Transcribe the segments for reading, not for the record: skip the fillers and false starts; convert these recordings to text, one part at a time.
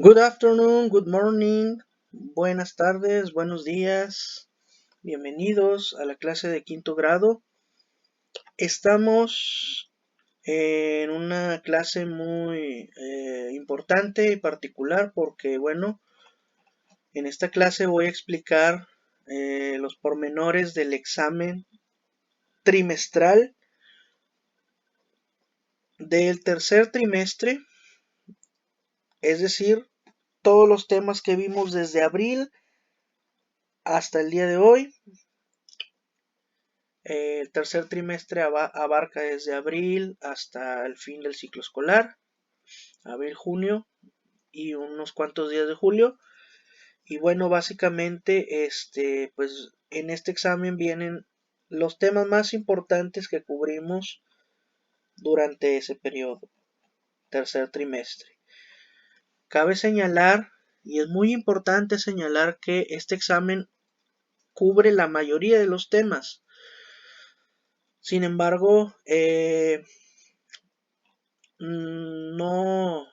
Good afternoon, good morning, buenas tardes, buenos días, bienvenidos a la clase de quinto grado. Estamos en una clase muy importante y particular porque, bueno, en esta clase voy a explicar los pormenores del examen trimestral del tercer trimestre, es decir, todos los temas que vimos desde abril hasta el día de hoy. El tercer trimestre abarca desde abril hasta el fin del ciclo escolar, abril, junio y unos cuantos días de julio. Y bueno, básicamente, pues en este examen vienen los temas más importantes que cubrimos durante ese periodo, tercer trimestre. Cabe señalar, y es muy importante señalar, que este examen cubre la mayoría de los temas. Sin embargo, no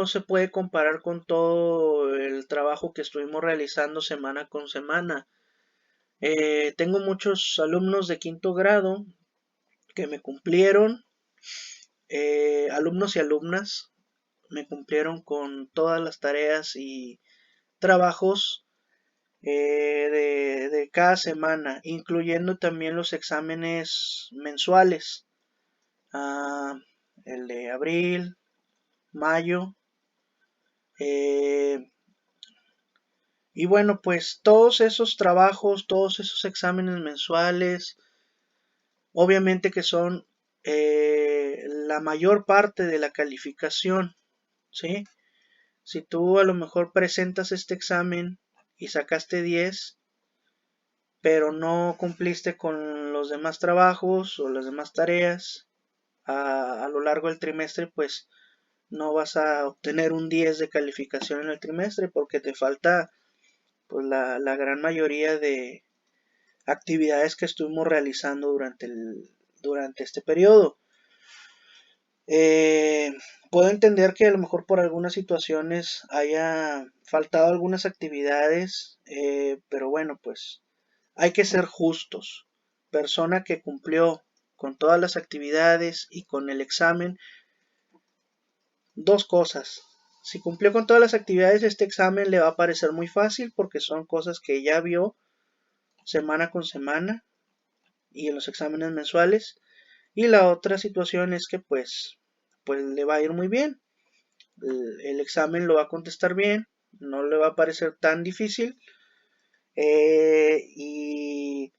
se puede comparar con todo el trabajo que estuvimos realizando semana con semana. Tengo muchos alumnos de quinto grado que me cumplieron, alumnos y alumnas, me cumplieron con todas las tareas y trabajos de cada semana, incluyendo también los exámenes mensuales, ah, el de abril, mayo. Y bueno, pues todos esos trabajos, todos esos exámenes mensuales, obviamente que son la mayor parte de la calificación, ¿sí? Si tú a lo mejor presentas este examen y sacaste 10, pero no cumpliste con los demás trabajos o las demás tareas a lo largo del trimestre, pues no vas a obtener un 10 de calificación en el trimestre porque te falta pues la gran mayoría de actividades que estuvimos realizando durante este periodo. Eh, Puedo entender que a lo mejor por algunas situaciones haya faltado algunas actividades, pero bueno, pues hay que ser justos. Persona que cumplió con todas las actividades y con el examen, dos cosas. Si cumplió con todas las actividades, este examen le va a parecer muy fácil porque son cosas que ya vio semana con semana y en los exámenes mensuales. Y la otra situación es que pues le va a ir muy bien. El examen lo va a contestar bien, no le va a parecer tan difícil. eh, y,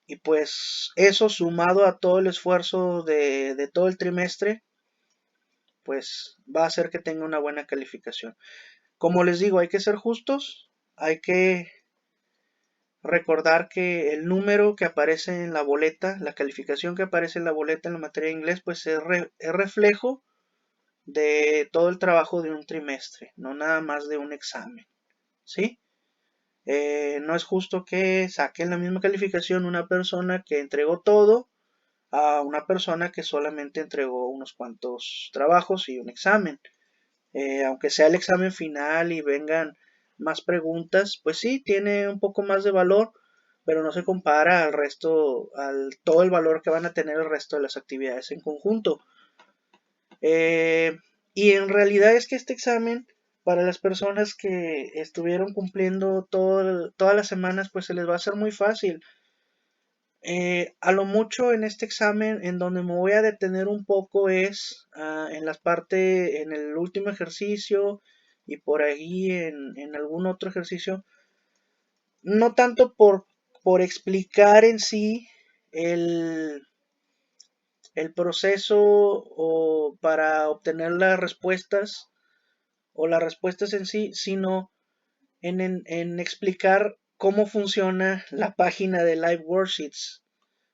y pues eso sumado a todo el esfuerzo de todo el trimestre, pues va a hacer que tenga una buena calificación. Como les digo, hay que ser justos, hay que recordar que el número que aparece en la boleta, la calificación que aparece en la boleta en la materia de inglés, pues es reflejo de todo el trabajo de un trimestre, no nada más de un examen, ¿sí? No es justo que saquen la misma calificación una persona que entregó todo a una persona que solamente entregó unos cuantos trabajos y un examen. Aunque sea el examen final y vengan más preguntas, pues sí, tiene un poco más de valor, pero no se compara al resto, al todo el valor que van a tener el resto de las actividades en conjunto. Eh, y en realidad es que este examen, para las personas que estuvieron cumpliendo todas las semanas, pues se les va a hacer muy fácil. A lo mucho en este examen, en donde me voy a detener un poco es en las partes, en el último ejercicio y por ahí en algún otro ejercicio. No tanto por explicar en sí el, el proceso o para obtener las respuestas o las respuestas en sí, sino en explicar cómo funciona la página de Live Worksheets.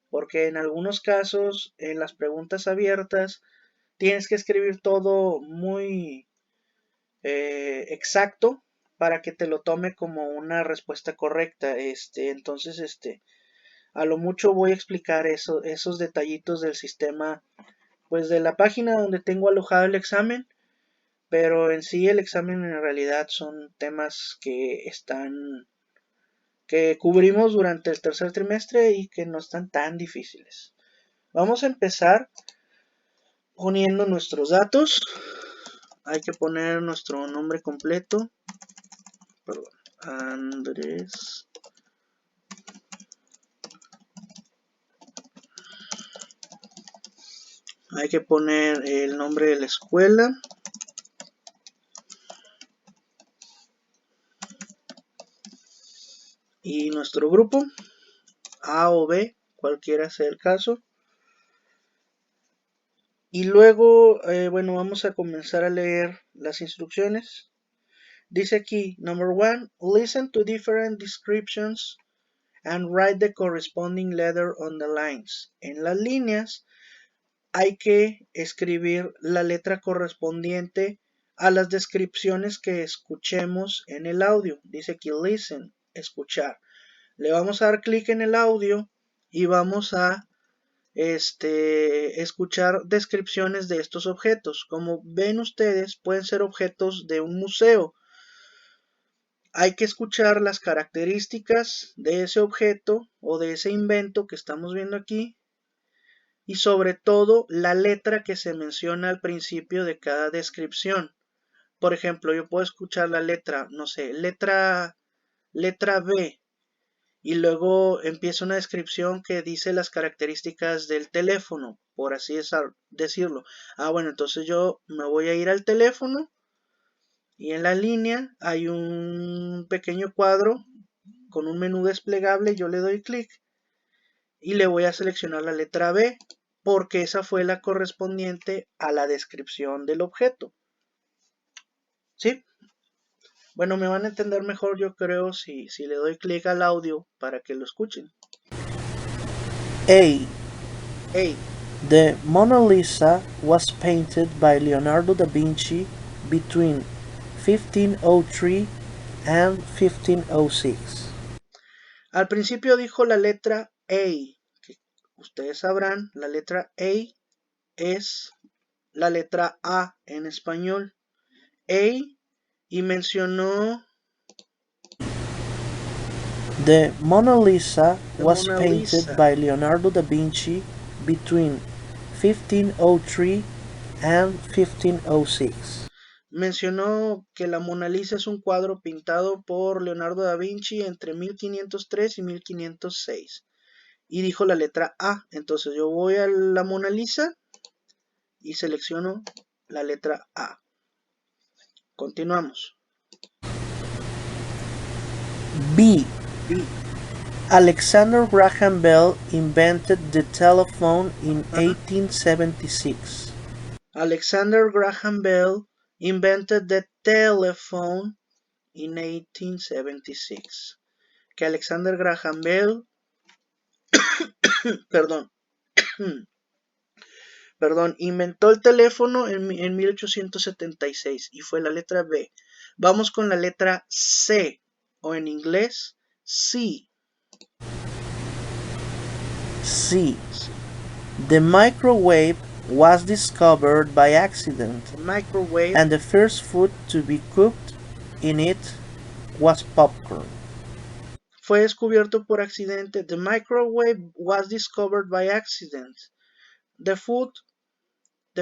Porque en algunos casos, en las preguntas abiertas, tienes que escribir todo muy exacto para que te lo tome como una respuesta correcta. Entonces, a lo mucho voy a explicar esos detallitos del sistema, pues de la página donde tengo alojado el examen. pero en sí el examen en realidad son temas que cubrimos durante el tercer trimestre y que no están tan difíciles. Vamos a empezar poniendo nuestros datos. Hay que poner nuestro nombre completo. Perdón, Andrés. Hay que poner el nombre de la escuela. Y nuestro grupo, A o B, cualquiera sea el caso. Y luego, bueno, vamos a comenzar a leer las instrucciones. Dice aquí, number 1, listen to different descriptions and write the corresponding letter on the lines. En las líneas hay que escribir la letra correspondiente a las descripciones que escuchemos en el audio. Dice aquí, listen, escuchar. Le vamos a dar clic en el audio y vamos a escuchar descripciones de estos objetos. Como ven ustedes, pueden ser objetos de un museo. Hay que escuchar las características de ese objeto o de ese invento que estamos viendo aquí y sobre todo la letra que se menciona al principio de cada descripción. Por ejemplo, yo puedo escuchar la letra, no sé, letra B. Y luego empieza una descripción que dice las características del teléfono, por así decirlo. Bueno, entonces yo me voy a ir al teléfono y en la línea hay un pequeño cuadro con un menú desplegable. Yo le doy clic y le voy a seleccionar la letra B porque esa fue la correspondiente a la descripción del objeto. ¿Sí? Bueno, me van a entender mejor yo creo si le doy clic al audio para que lo escuchen. A. A. The Mona Lisa was painted by Leonardo da Vinci between 1503 and 1506. Al principio dijo la letra A, que ustedes sabrán, la letra A es la letra A en español. A, y mencionó The Mona Lisa was painted by Leonardo da Vinci between 1503 and 1506. Mencionó que la Mona Lisa es un cuadro pintado por Leonardo da Vinci entre 1503 y 1506. Y dijo la letra A. Entonces yo voy a la Mona Lisa y selecciono la letra A. Continuamos. B. Alexander Graham Bell invented the telephone in 1876. Alexander Graham Bell invented the telephone in 1876. Que Alexander Graham Bell inventó el teléfono en 1876 y fue la letra B. Vamos con la letra C, o en inglés, C. C. The microwave was discovered by accident, and the first food to be cooked in it was popcorn. Fue descubierto por accidente. The microwave was discovered by accident. The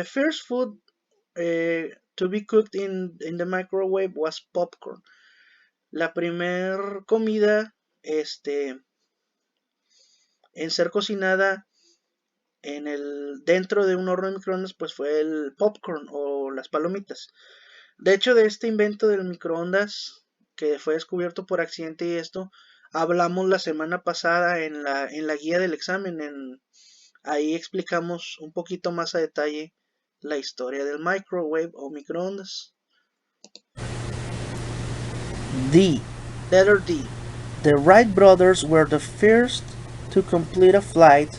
first food to be cooked in the microwave was popcorn. La primer comida en ser cocinada dentro de un horno de microondas pues fue el popcorn o las palomitas. De hecho, de este invento del microondas que fue descubierto por accidente y esto hablamos la semana pasada en la guía del examen. Ahí explicamos un poquito más a detalle la historia del microwave o microondas. D. Letter D. The Wright brothers were the first to complete a flight.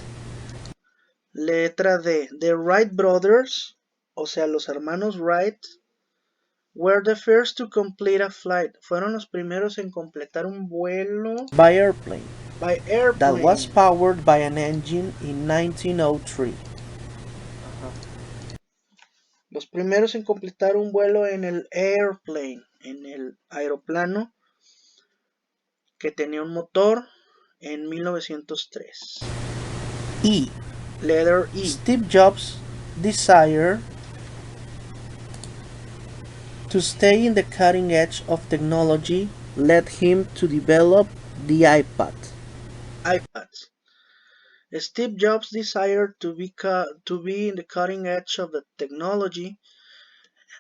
Letra D. The Wright brothers, o sea, los hermanos Wright, were the first to complete a flight. Fueron los primeros en completar un vuelo by airplane that was powered by an engine in 1903. Los primeros en completar un vuelo en el airplane, en el aeroplano que tenía un motor en 1903. E. Letter E. Steve Jobs' desire to stay in the cutting edge of technology led him to develop the iPad. iPads. Steve Jobs' desire to be in the cutting edge of the technology,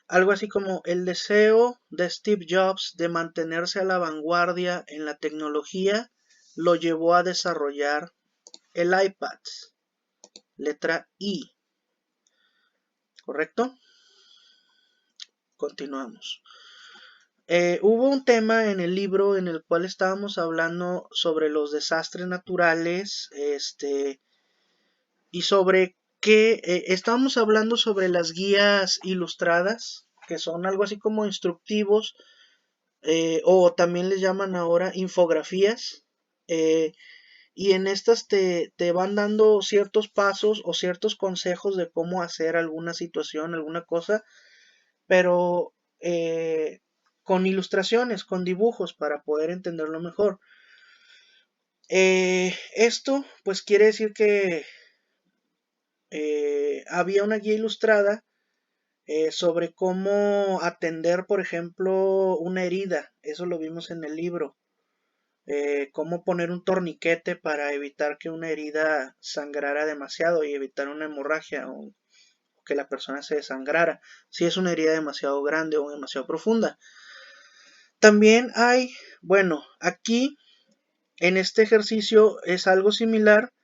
algo así como el deseo de Steve Jobs de mantenerse a la vanguardia en la tecnología, lo llevó a desarrollar el iPad. Letra I. ¿Correcto? Continuamos. Hubo un tema en el libro en el cual estábamos hablando sobre los desastres naturales, y sobre que estábamos hablando sobre las guías ilustradas, que son algo así como instructivos, o también les llaman ahora infografías, y en estas te van dando ciertos pasos o ciertos consejos de cómo hacer alguna situación, alguna cosa, pero con ilustraciones, con dibujos para poder entenderlo mejor. Esto pues quiere decir que había una guía ilustrada sobre cómo atender, por ejemplo, una herida. Eso lo vimos en el libro. Cómo poner un torniquete para evitar que una herida sangrara demasiado y evitar una hemorragia o que la persona se desangrara si es una herida demasiado grande o demasiado profunda. También hay, bueno, aquí en este ejercicio es algo similar,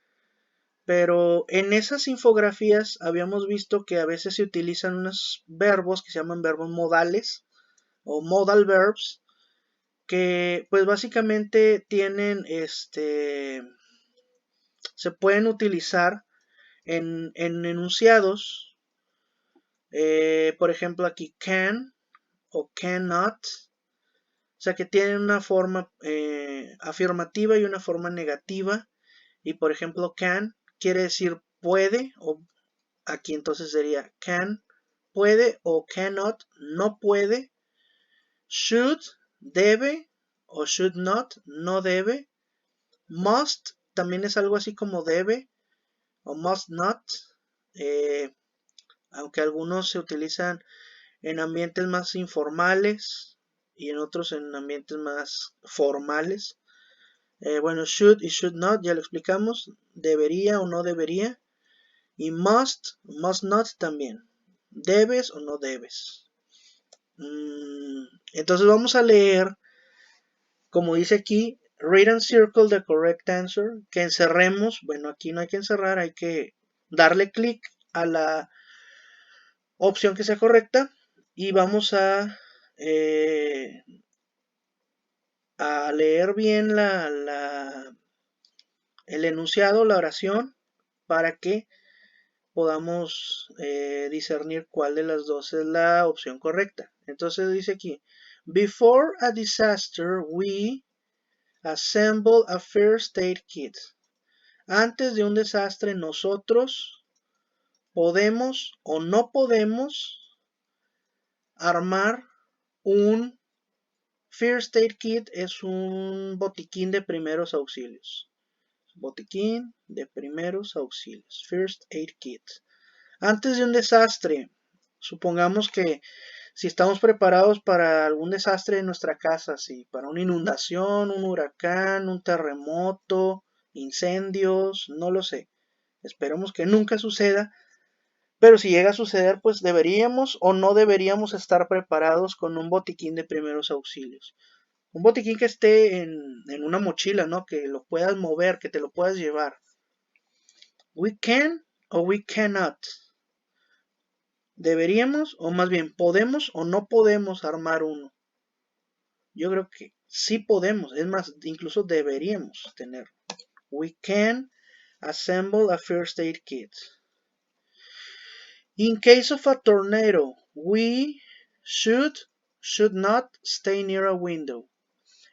pero en esas infografías habíamos visto que a veces se utilizan unos verbos que se llaman verbos modales o modal verbs, que pues básicamente tienen se pueden utilizar en enunciados, por ejemplo aquí can o cannot, o sea que tienen una forma afirmativa y una forma negativa. Y por ejemplo can quiere decir puede, o aquí entonces sería can puede, o cannot no puede. Should debe, o should not no debe. Must también es algo así como debe o must not, aunque algunos se utilizan en ambientes más informales y en otros en ambientes más formales. Bueno, should y should not ya lo explicamos, debería o no debería. Y must not también, debes o no debes. Entonces vamos a leer, como dice aquí, read and circle the correct answer, que encerremos, bueno, aquí no hay que encerrar, hay que darle clic a la opción que sea correcta y vamos a leer bien el enunciado, la oración, para que podamos discernir cuál de las dos es la opción correcta. Entonces dice aquí, before a disaster we assemble a first aid kit. Antes de un desastre nosotros podemos o no podemos armar un first aid kit. Es un botiquín de primeros auxilios. Botiquín de primeros auxilios. First aid kit. Antes de un desastre, supongamos que si estamos preparados para algún desastre en nuestra casa, si para una inundación, un huracán, un terremoto, incendios, no lo sé. Esperemos que nunca suceda, pero si llega a suceder, pues deberíamos o no deberíamos estar preparados con un botiquín de primeros auxilios. Un botiquín que esté en una mochila, ¿no? Que lo puedas mover, que te lo puedas llevar. We can o we cannot. Deberíamos, o más bien, podemos o no podemos armar uno. Yo creo que sí podemos, es más, incluso deberíamos tener. We can assemble a first aid kit. In case of a tornado, we should not stay near a window.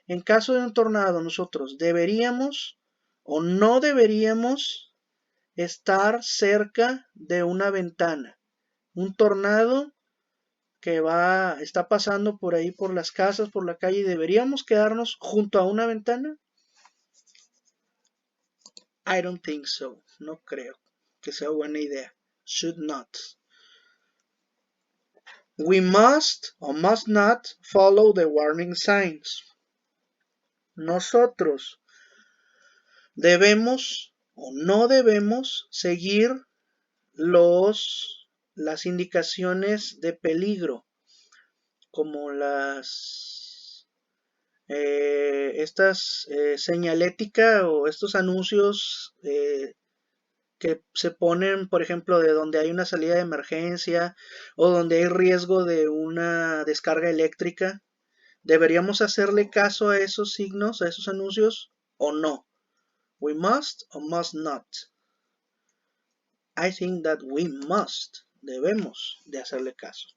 En caso de un tornado, nosotros deberíamos o no deberíamos estar cerca de una ventana. un tornado que está pasando por ahí, por las casas, por la calle, y deberíamos quedarnos junto a una ventana? I don't think so. No creo que sea buena idea. Should not. We must or must not follow the warning signs. Nosotros debemos o no debemos seguir las indicaciones de peligro, como estas señalética o estos anuncios que se ponen, por ejemplo, de donde hay una salida de emergencia o donde hay riesgo de una descarga eléctrica. ¿Deberíamos hacerle caso a esos signos, a esos anuncios o no? We must or must not. I think that we must. Debemos de hacerle caso.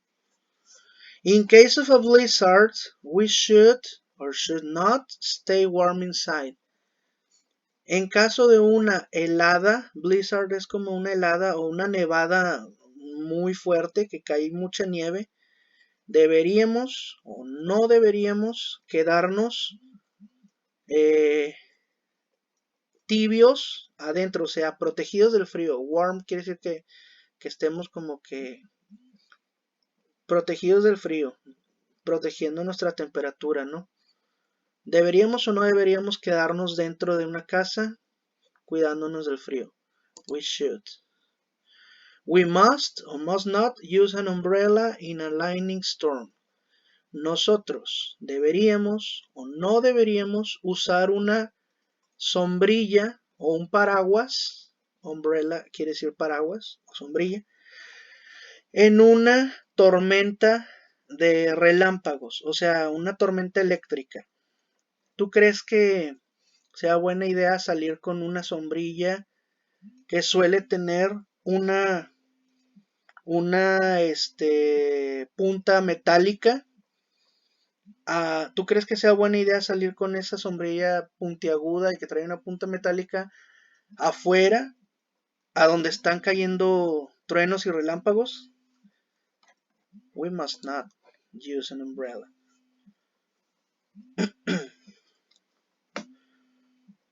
In case of a blizzard, we should or should not stay warm inside. En caso de una helada, blizzard es como una helada o una nevada muy fuerte que cae mucha nieve, deberíamos o no deberíamos quedarnos tibios adentro, o sea, protegidos del frío. Warm quiere decir que estemos como que protegidos del frío, protegiendo nuestra temperatura, ¿no? ¿Deberíamos o no deberíamos quedarnos dentro de una casa cuidándonos del frío? We should. We must or must not use an umbrella in a lightning storm. Nosotros deberíamos o no deberíamos usar una sombrilla o un paraguas. Umbrella quiere decir paraguas o sombrilla. En una tormenta de relámpagos, o sea, una tormenta eléctrica. ¿Tú crees que sea buena idea salir con una sombrilla que suele tener una punta metálica? ¿Tú crees que sea buena idea salir con esa sombrilla puntiaguda y que trae una punta metálica afuera, a donde están cayendo truenos y relámpagos? We must not use an umbrella.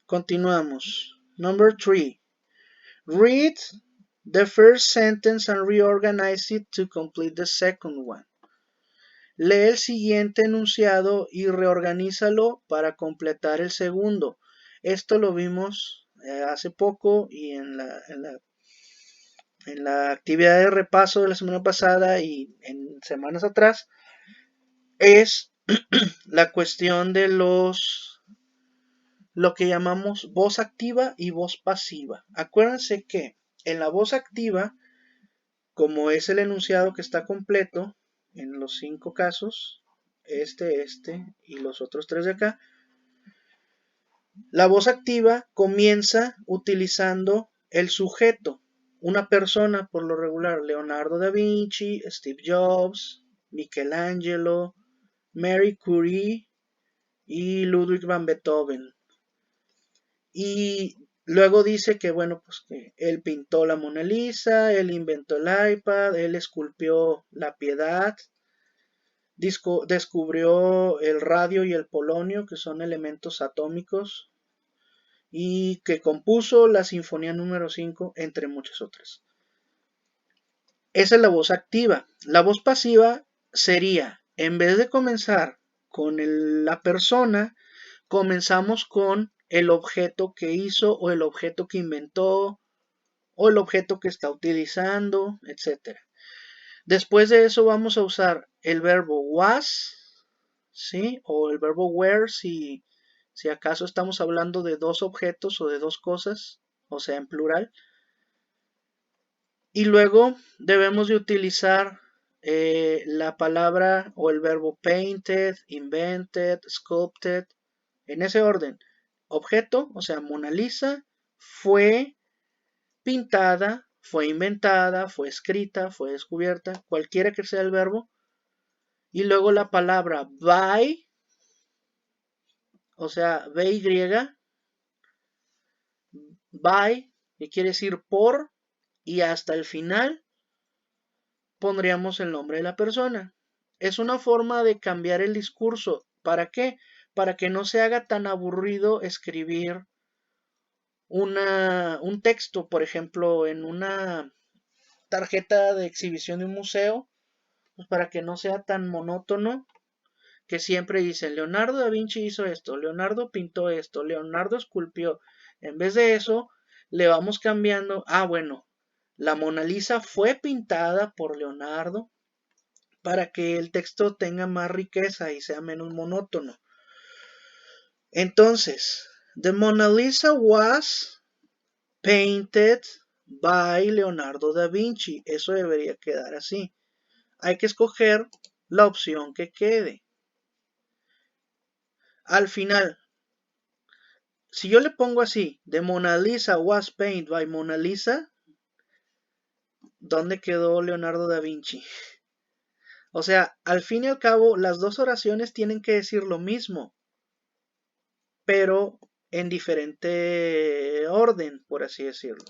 Continuamos. Number 3. Read the first sentence and reorganize it to complete the second one. Lee el siguiente enunciado y reorganízalo para completar el segundo. Esto lo vimos hace poco y en la actividad de repaso de la semana pasada y en semanas atrás. Es la cuestión de lo que llamamos voz activa y voz pasiva. Acuérdense que en la voz activa, como es el enunciado que está completo en los 5 casos, este y los otros 3 de acá, la voz activa comienza utilizando el sujeto, una persona por lo regular, Leonardo da Vinci, Steve Jobs, Michelangelo, Marie Curie y Ludwig van Beethoven. Y luego dice que, bueno, pues que él pintó la Mona Lisa, él inventó el iPad, él esculpió la Piedad, descubrió el radio y el polonio, que son elementos atómicos, y que compuso la Sinfonía número 5, entre muchas otras. Esa es la voz activa. La voz pasiva sería, en vez de comenzar con la persona, comenzamos con el objeto que hizo o el objeto que inventó o el objeto que está utilizando, etc. Después de eso vamos a usar el verbo was, ¿sí? O el verbo were si acaso estamos hablando de dos objetos o de dos cosas, o sea, en plural. Y luego debemos de utilizar la palabra o el verbo painted, invented, sculpted, en ese orden. Objeto, o sea, Mona Lisa, fue pintada, fue inventada, fue escrita, fue descubierta, cualquiera que sea el verbo. Y luego la palabra by, o sea, by, by, que quiere decir por, y hasta el final, pondríamos el nombre de la persona. Es una forma de cambiar el discurso. ¿Para qué? Para que no se haga tan aburrido escribir un texto, por ejemplo, en una tarjeta de exhibición de un museo, pues para que no sea tan monótono, que siempre dicen, Leonardo da Vinci hizo esto, Leonardo pintó esto, Leonardo esculpió. En vez de eso, le vamos cambiando, bueno, la Mona Lisa fue pintada por Leonardo para que el texto tenga más riqueza y sea menos monótono. Entonces, the Mona Lisa was painted by Leonardo da Vinci. Eso debería quedar así. Hay que escoger la opción que quede. Al final, si yo le pongo así, the Mona Lisa was painted by Mona Lisa, ¿dónde quedó Leonardo da Vinci? O sea, al fin y al cabo, las dos oraciones tienen que decir lo mismo, pero en diferente orden, por así decirlo.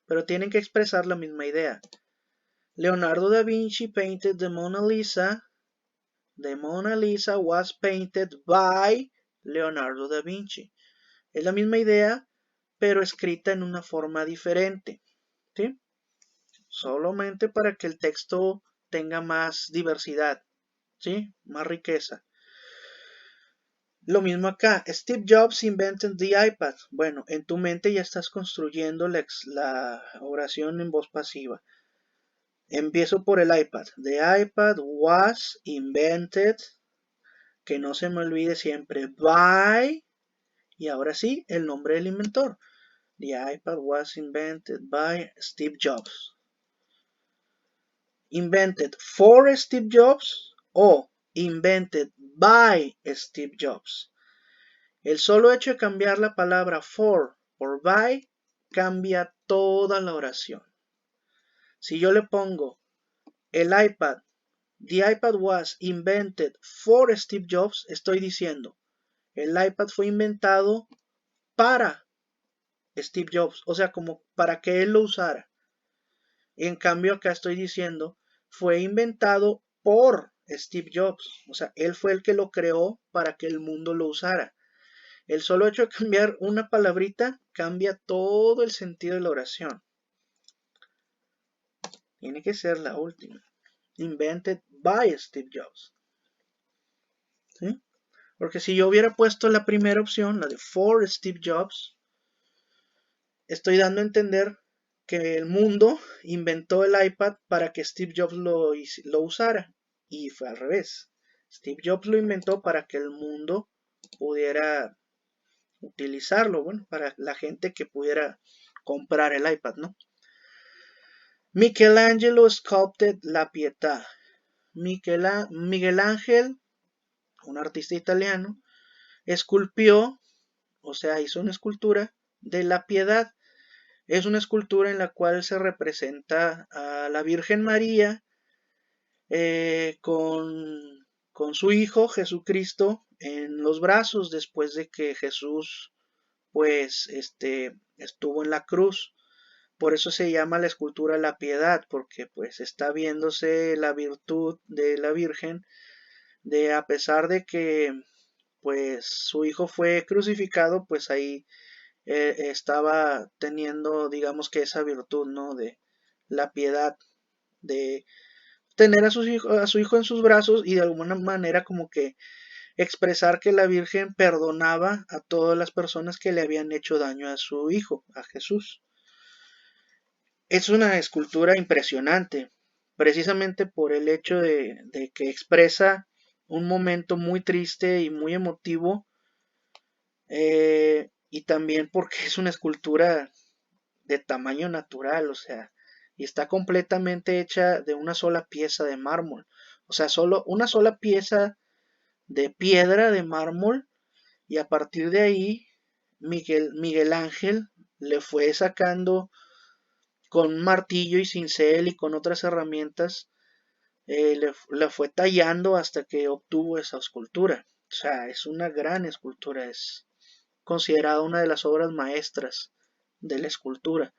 Pero tienen que expresar la misma idea. Leonardo da Vinci painted the Mona Lisa. The Mona Lisa was painted by Leonardo da Vinci. Es la misma idea, pero escrita en una forma diferente. ¿Sí? Solamente para que el texto tenga más diversidad. ¿Sí? Más riqueza. Lo mismo acá. Steve Jobs invented the iPad. Bueno, en tu mente ya estás construyendo la oración en voz pasiva. Empiezo por el iPad. The iPad was invented. Que no se me olvide siempre. By. Y ahora sí, el nombre del inventor. The iPad was invented by Steve Jobs. Invented for Steve Jobs o invented by Steve Jobs. El solo hecho de cambiar la palabra for por by cambia toda la oración. Si yo le pongo el iPad, the iPad was invented for Steve Jobs, estoy diciendo, el iPad fue inventado para Steve Jobs, o sea, como para que él lo usara. En cambio, acá estoy diciendo, fue inventado por Steve Jobs, o sea, él fue el que lo creó para que el mundo lo usara. El solo hecho de cambiar una palabrita cambia todo el sentido de la oración. Tiene que ser la última. Invented by Steve Jobs. ¿Sí? Porque si yo hubiera puesto la primera opción, la de for Steve Jobs, estoy dando a entender que el mundo inventó el iPad para que Steve Jobs lo usara. Y fue al revés. Steve Jobs lo inventó para que el mundo pudiera utilizarlo, bueno, para la gente que pudiera comprar el iPad, ¿no? Michelangelo sculpted La Pietà. Miguel Ángel, un artista italiano, esculpió, o sea, hizo una escultura de la Piedad. Es una escultura en la cual se representa a la Virgen María con su hijo Jesucristo en los brazos después de que Jesús pues estuvo en la cruz. Por eso se llama la escultura La Piedad, porque pues está viéndose la virtud de la Virgen de, a pesar de que pues su hijo fue crucificado, pues ahí estaba teniendo, digamos que esa virtud, ¿no? De la piedad, de tener a su hijo en sus brazos y de alguna manera como que expresar que la Virgen perdonaba a todas las personas que le habían hecho daño a su hijo, a Jesús. Es una escultura impresionante, precisamente por el hecho de que expresa un momento muy triste y muy emotivo, y también porque es una escultura de tamaño natural, o sea, y está completamente hecha de una sola pieza de mármol, o sea, solo una sola pieza de piedra de mármol, y a partir de ahí Miguel Ángel le fue sacando con un martillo y cincel y con otras herramientas, la fue tallando hasta que obtuvo esa escultura. O sea, es una gran escultura, es considerada una de las obras maestras de la escultura.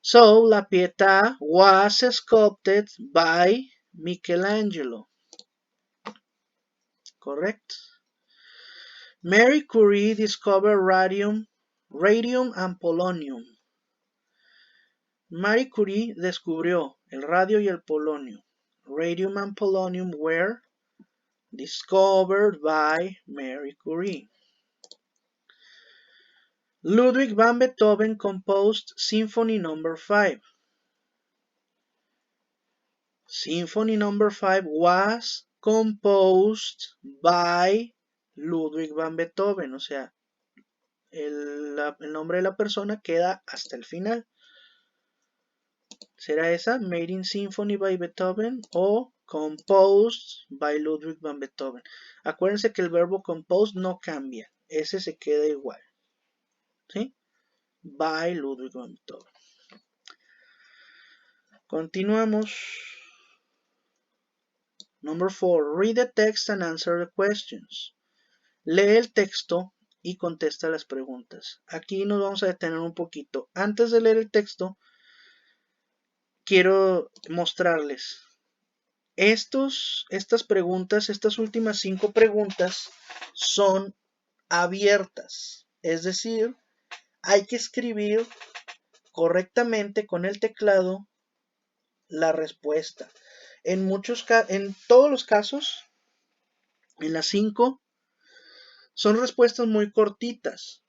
So, La Pietà was sculpted by Michelangelo. Correct. Marie Curie discovered radium and polonium. Marie Curie descubrió el radio y el polonio. Radium and polonium were discovered by Marie Curie. Ludwig van Beethoven composed Symphony No. 5. Symphony No. 5 was composed by Ludwig van Beethoven. O sea, el nombre de la persona queda hasta el final. ¿Será esa? Made in Symphony by Beethoven o Composed by Ludwig van Beethoven. Acuérdense que el verbo composed no cambia. Ese se queda igual. ¿Sí? By Ludwig van Beethoven. Continuamos. Number 4. Read the text and answer the questions. Lee el texto y contesta las preguntas. Aquí nos vamos a detener un poquito. Antes de leer el texto, quiero mostrarles. Estas preguntas, estas últimas 5 preguntas son abiertas. Es decir, hay que escribir correctamente con el teclado la respuesta. En todos los casos, en las 5, son respuestas muy cortitas,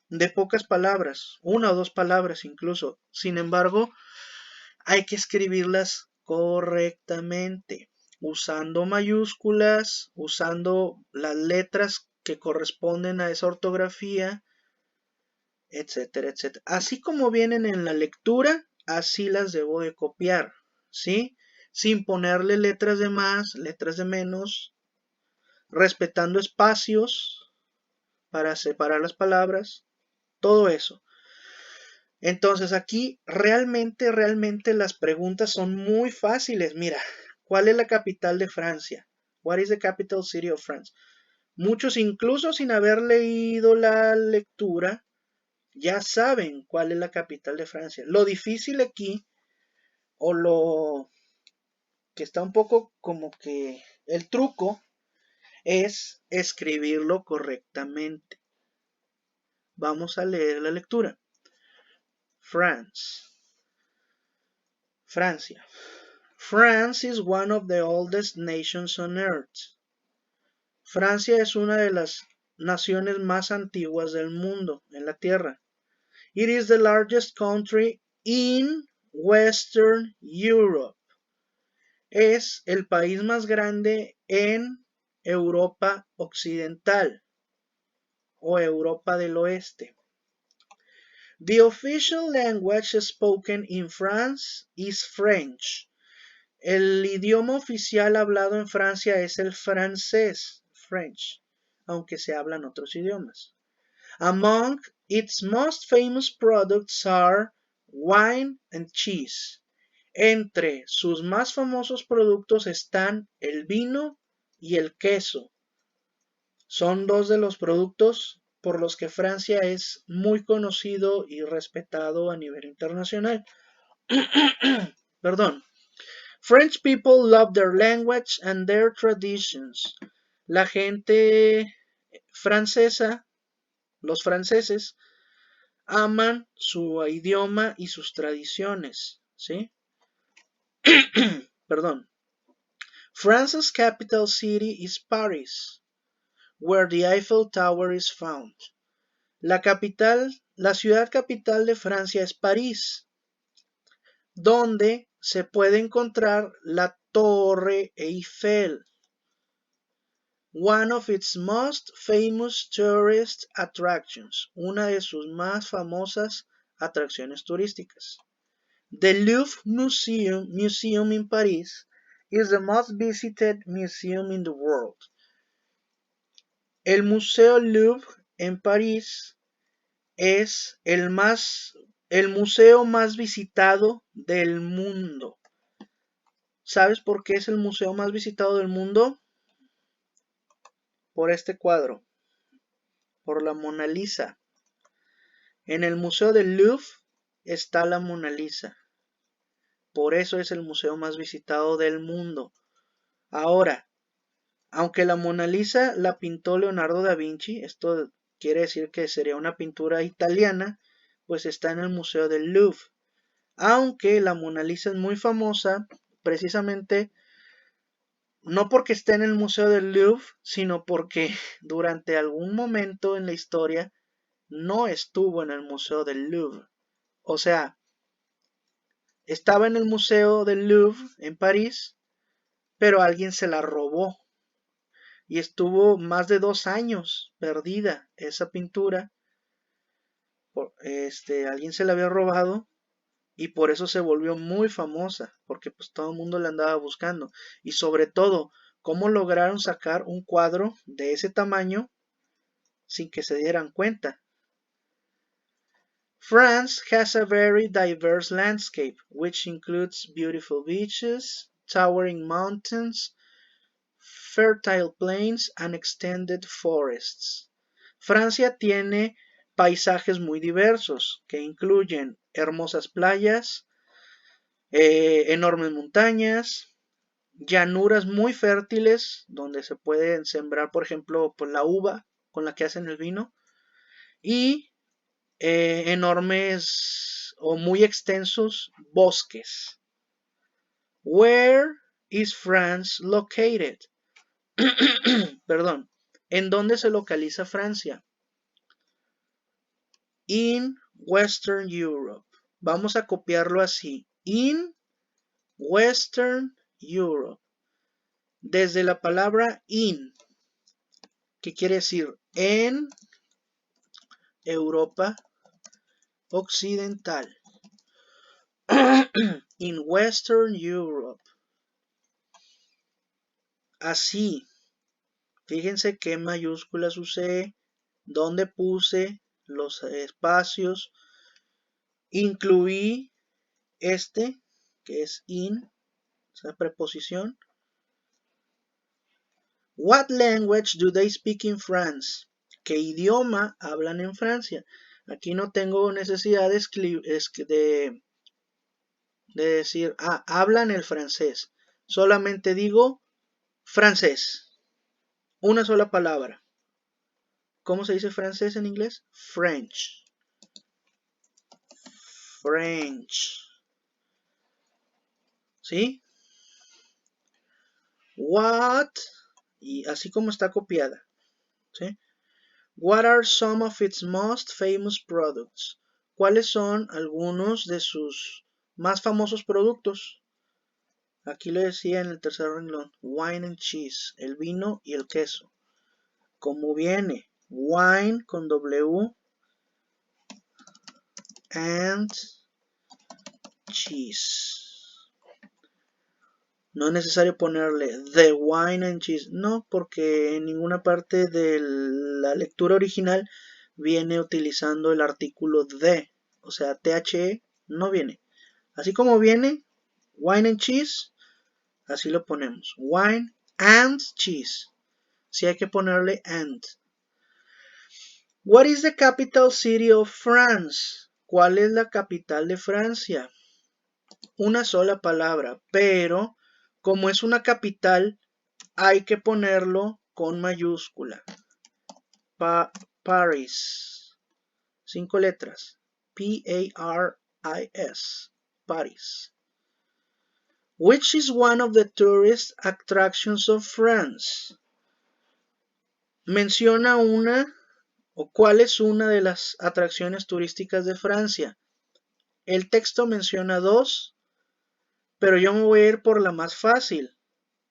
de pocas palabras, 1 o 2 palabras incluso. Sin embargo, hay que escribirlas correctamente, usando mayúsculas, usando las letras que corresponden a esa ortografía, etcétera, etcétera. Así como vienen en la lectura, así las debo de copiar, ¿sí? Sin ponerle letras de más, letras de menos, respetando espacios para separar las palabras, todo eso. Entonces aquí realmente las preguntas son muy fáciles. Mira, ¿cuál es la capital de Francia? What is the capital city of France? Muchos, incluso sin haber leído la lectura, ya saben cuál es la capital de Francia. Lo difícil aquí, o lo que está un poco como que el truco, es escribirlo correctamente. Vamos a leer la lectura. France. Francia. France is one of the oldest nations on earth. Francia es una de las naciones más antiguas del mundo, en la Tierra. It is the largest country in Western Europe. Es el país más grande en Europa Occidental o Europa del Oeste. The official language spoken in France is French. El idioma oficial hablado en Francia es el francés, French, aunque se hablan otros idiomas. Among its most famous products are wine and cheese. Entre sus más famosos productos están el vino y el queso. Son 2 de los productos por los que Francia es muy conocido y respetado a nivel internacional. Perdón. French people love their language and their traditions. La gente francesa, los franceses, aman su idioma y sus tradiciones, ¿sí? Perdón. France's capital city is Paris, where the Eiffel Tower is found. La ciudad capital de Francia es París, donde se puede encontrar la Torre Eiffel. One of its most famous tourist attractions, una de sus más famosas atracciones turísticas. The Louvre Museum in Paris is the most visited museum in the world. El Museo Louvre en París es el museo más visitado del mundo. ¿Sabes por qué es el museo más visitado del mundo? Por este cuadro, por la Mona Lisa. En el Museo del Louvre está la Mona Lisa. Por eso es el museo más visitado del mundo. Ahora, aunque la Mona Lisa la pintó Leonardo da Vinci, esto quiere decir que sería una pintura italiana, pues está en el Museo del Louvre. Aunque la Mona Lisa es muy famosa, precisamente no porque esté en el Museo del Louvre, sino porque durante algún momento en la historia no estuvo en el Museo del Louvre. O sea, estaba en el Museo del Louvre en París, pero alguien se la robó y estuvo más de 2 años perdida esa pintura. Alguien se la había robado y por eso se volvió muy famosa, porque pues todo el mundo la andaba buscando. Y sobre todo, cómo lograron sacar un cuadro de ese tamaño sin que se dieran cuenta. France has a very diverse landscape, which includes beautiful beaches, towering mountains, fertile plains, and extended forests. Francia tiene paisajes muy diversos, que incluyen hermosas playas, enormes montañas, llanuras muy fértiles, donde se pueden sembrar, por ejemplo, pues, la uva con la que hacen el vino, y enormes o muy extensos bosques. Where is France located? Perdón. ¿En dónde se localiza Francia? In Western Europe. Vamos a copiarlo así. In Western Europe. Desde la palabra in, que quiere decir en Europa Occidental. In Western Europe. Así. Fíjense qué mayúsculas usé, dónde puse los espacios. Incluí que es in, esa preposición. What language do they speak in France? ¿Qué idioma hablan en Francia? Aquí no tengo necesidad de decir, hablan el francés. Solamente digo francés. Una sola palabra. ¿Cómo se dice francés en inglés? French. French. ¿Sí? What? Y así como está copiada. ¿Sí? What are some of its most famous products? ¿Cuáles son algunos de sus más famosos productos? Aquí lo decía en el tercer renglón. Wine and cheese. El vino y el queso. ¿Cómo viene? Wine con W and cheese. No es necesario ponerle the wine and cheese. No, porque en ninguna parte de la lectura original viene utilizando el artículo the. O sea, THE no viene. Así como viene wine and cheese, así lo ponemos. Wine and cheese. Sí hay que ponerle and. What is the capital city of France? ¿Cuál es la capital de Francia? Una sola palabra, pero como es una capital, hay que ponerlo con mayúscula. Paris. 5 letras. P-A-R-I-S. Paris. Which is one of the tourist attractions of France? Menciona una o cuál es una de las atracciones turísticas de Francia. El texto menciona 2, pero yo me voy a ir por la más fácil.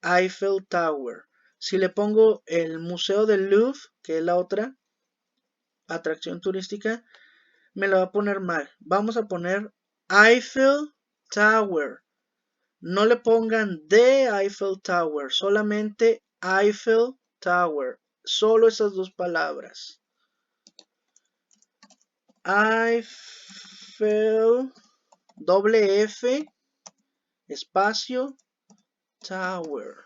Eiffel Tower. Si le pongo el Museo del Louvre, que es la otra atracción turística, me la va a poner mal. Vamos a poner Eiffel Tower. No le pongan The Eiffel Tower, solamente Eiffel Tower. Solo esas dos palabras. Eiffel, doble F, espacio, Tower.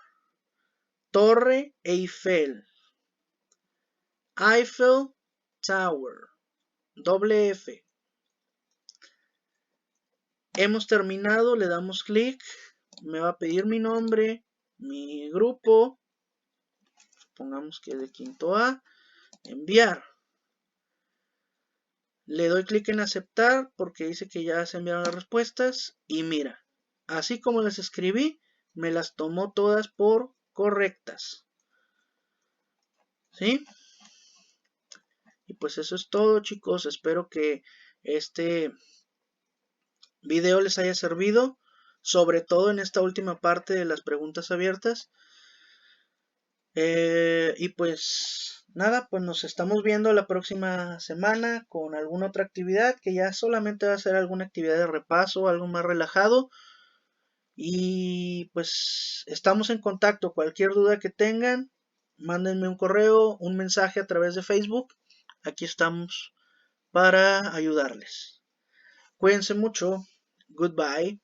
Torre Eiffel. Eiffel Tower. Doble F. hemos terminado, le damos clic, me va a pedir mi nombre, mi grupo, pongamos que es de quinto A, enviar. Le doy clic en aceptar porque dice que ya se enviaron las respuestas y mira, así como las escribí, me las tomó todas por correctas. ¿Sí? Y pues eso es todo, chicos. Espero que este video les haya servido, sobre todo en esta última parte de las preguntas abiertas. Y pues nada, pues nos estamos viendo la próxima semana con alguna otra actividad que ya solamente va a ser alguna actividad de repaso, algo más relajado. Y pues estamos en contacto. Cualquier duda que tengan, mándenme un correo, un mensaje a través de Facebook. Aquí estamos para ayudarles. Cuídense mucho. Goodbye.